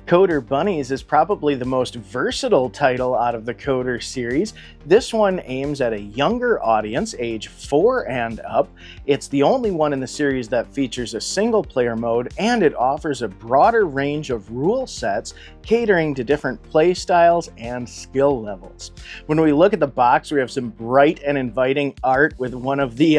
Coder Bunnyz is probably the most versatile title out of the Coder series. This one aims at a younger audience, age 4 and up. It's the only one in the series that features a single player mode, and it offers a broader range of rule sets catering to different play styles and skill levels. When we look at the box, we have some bright and inviting art with one of the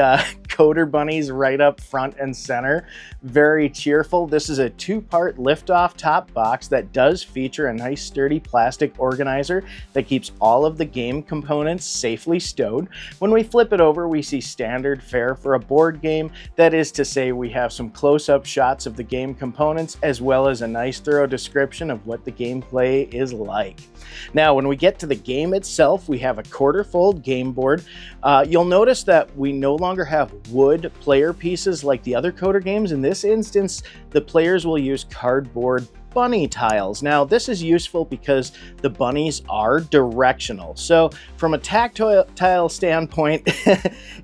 Coder Bunnyz right up front and center. Very cheerful. This is a 2-part lift-off top box that does feature a nice sturdy plastic organizer that keeps all of the game components safely stowed. When we flip it over, we see standard fare for a board game. That is to say, we have some close-up shots of the game components as well as a nice thorough description of what the gameplay is like. Now, when we get to the game itself, we have a quarter-fold game board. You'll notice that we no longer have wood player pieces like the other Coder games. In this instance, the players will use cardboard bunny tiles. Now, this is useful because the bunnies are directional. So from a tactile standpoint,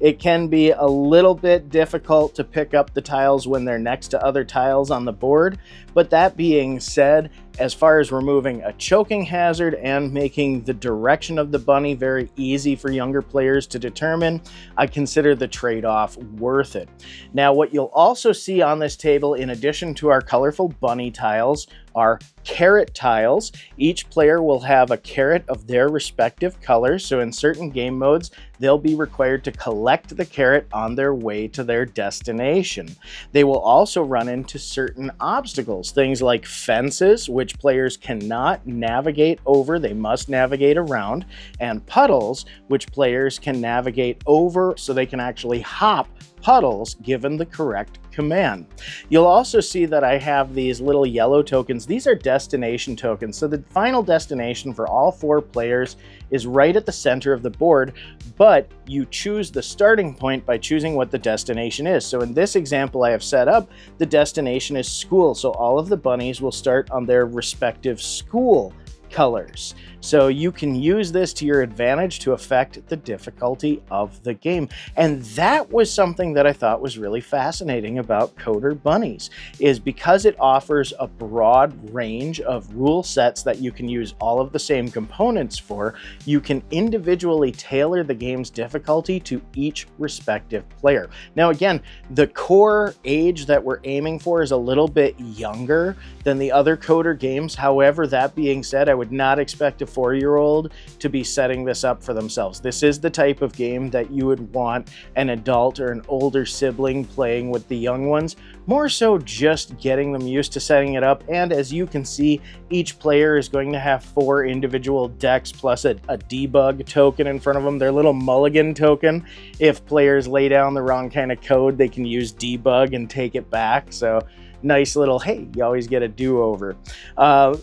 it can be a little bit difficult to pick up the tiles when they're next to other tiles on the board. But that being said, as far as removing a choking hazard and making the direction of the bunny very easy for younger players to determine, I consider the trade-off worth it. Now, what you'll also see on this table, in addition to our colorful bunny tiles, are carrot tiles. Each player will have a carrot of their respective colors, so in certain game modes, they'll be required to collect the carrot on their way to their destination. They will also run into certain obstacles, things like fences, which players cannot navigate over, they must navigate around, and puddles, which players can navigate over so they can actually hop puddles given the correct command. You'll also see that I have these little yellow tokens. These are destination tokens. So the final destination for all 4 players is right at the center of the board, but you choose the starting point by choosing what the destination is. So in this example I have set up, the destination is school. So all of the bunnies will start on their respective school colors. So you can use this to your advantage to affect the difficulty of the game. And that was something that I thought was really fascinating about Coder Bunnyz, is because it offers a broad range of rule sets that you can use all of the same components for, you can individually tailor the game's difficulty to each respective player. Now again, the core age that we're aiming for is a little bit younger than the other Coder games. However, that being said, I would not expect a 4-year-old to be setting this up for themselves. This is the type of game that you would want an adult or an older sibling playing with the young ones, more so just getting them used to setting it up. And as you can see, each player is going to have 4 individual decks plus a debug token in front of them, their little mulligan token. If players lay down the wrong kind of code, they can use debug and take it back. So nice little, hey, you always get a do-over.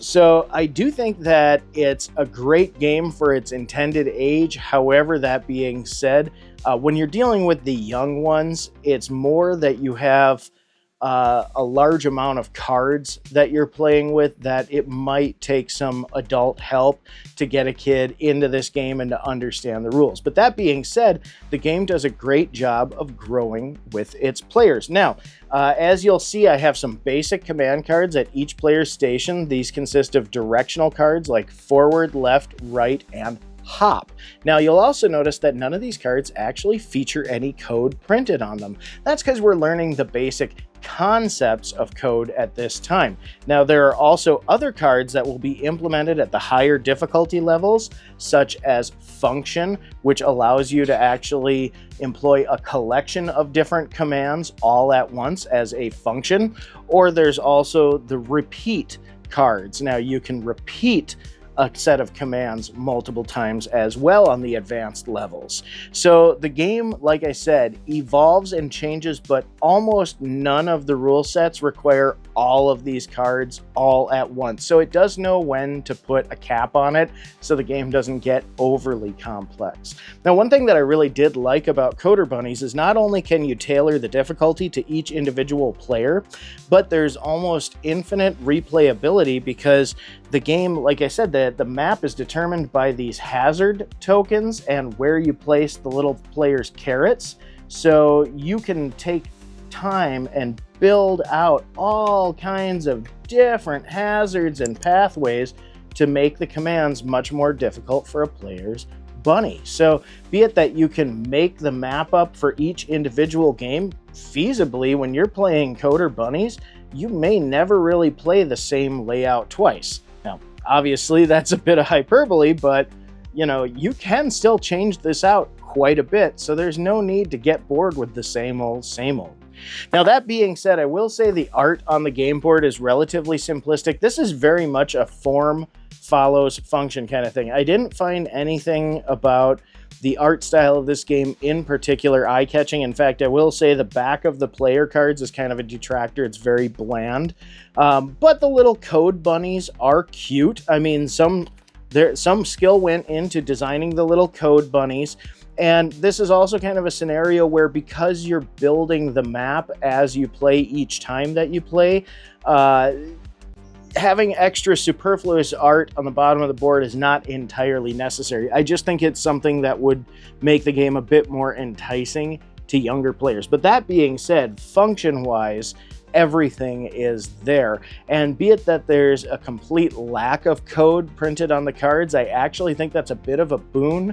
So I do think that it's a great game for its intended age. However, that being said, when you're dealing with the young ones, it's more that you have a large amount of cards that you're playing with, that it might take some adult help to get a kid into this game and to understand the rules. But that being said, the game does a great job of growing with its players. Now, as you'll see, I have some basic command cards at each player's station. These consist of directional cards like forward, left, right, and hop. Now, you'll also notice that none of these cards actually feature any code printed on them. That's because we're learning the basic concepts of code at this time. Now, there are also other cards that will be implemented at the higher difficulty levels, such as function, which allows you to actually employ a collection of different commands all at once as a function. Or there's also the repeat cards. Now, you can repeat a set of commands multiple times as well on the advanced levels. So the game, like I said, evolves and changes, but almost none of the rule sets require all of these cards all at once. So it does know when to put a cap on it so the game doesn't get overly complex. Now, one thing that I really did like about Coder Bunnyz is not only can you tailor the difficulty to each individual player, but there's almost infinite replayability because the game, like I said, the map is determined by these hazard tokens and where you place the little player's carrots. So you can take time and build out all kinds of different hazards and pathways to make the commands much more difficult for a player's bunny. So be it that you can make the map up for each individual game, feasibly when you're playing Coder Bunnyz, you may never really play the same layout twice. Now, obviously that's a bit of hyperbole, but you know, you can still change this out quite a bit, so there's no need to get bored with the same old, same old. Now, that being said, I will say the art on the game board is relatively simplistic. This is very much a form follows function kind of thing. I didn't find anything about the art style of this game in particular eye-catching. In fact, I will say the back of the player cards is kind of a detractor. It's very bland. But the little code bunnies are cute. I mean, some skill went into designing the little code bunnies. And this is also kind of a scenario where, because you're building the map as you play each time that you play, having extra superfluous art on the bottom of the board is not entirely necessary. I just think it's something that would make the game a bit more enticing to younger players. But that being said, function-wise, everything is there. And be it that there's a complete lack of code printed on the cards, I actually think that's a bit of a boon,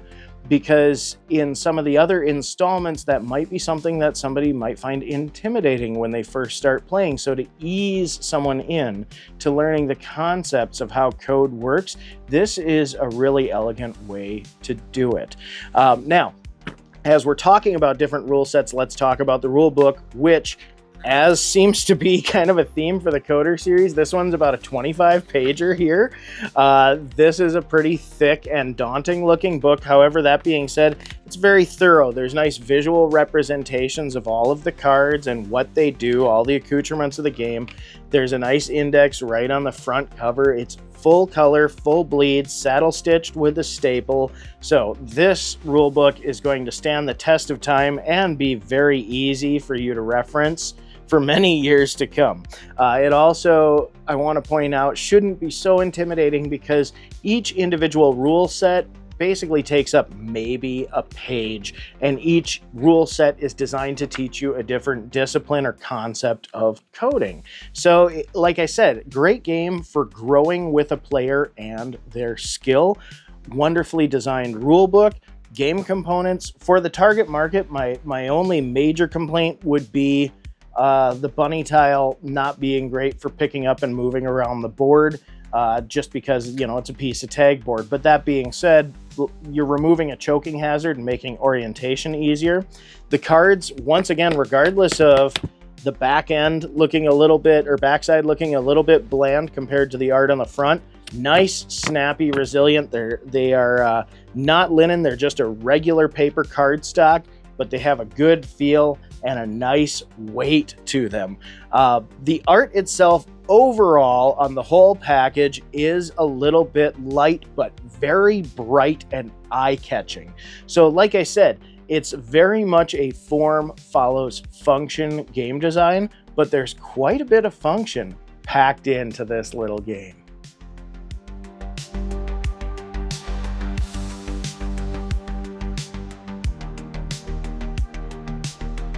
because in some of the other installments, that might be something that somebody might find intimidating when they first start playing. So to ease someone in to learning the concepts of how code works, this is a really elegant way to do it. Now, as we're talking about different rule sets, let's talk about the rule book, which, as seems to be kind of a theme for the Coder series, this one's about a 25-pager here. This is a pretty thick and daunting looking book. However, that being said, it's very thorough. There's nice visual representations of all of the cards and what they do, all the accoutrements of the game. There's a nice index right on the front cover. It's full color, full bleed, saddle stitched with a staple. So this rule book is going to stand the test of time and be very easy for you to reference for many years to come. It also, I want to point out, shouldn't be so intimidating, because each individual rule set basically takes up maybe a page, and each rule set is designed to teach you a different discipline or concept of coding. So, like I said, great game for growing with a player and their skill. Wonderfully designed rule book. Game components. For the target market, my only major complaint would be the bunny tile not being great for picking up and moving around the board, just because, you know, it's a piece of tag board. But that being said, you're removing a choking hazard and making orientation easier. The cards, once again, regardless of the back end looking a little bit, or backside looking a little bit bland compared to the art on the front, nice, snappy, resilient. They are not linen. They're just a regular paper cardstock, but they have a good feel and a nice weight to them. The art itself overall on the whole package is a little bit light, but very bright and eye-catching. So like I said, it's very much a form follows function game design, but there's quite a bit of function packed into this little game.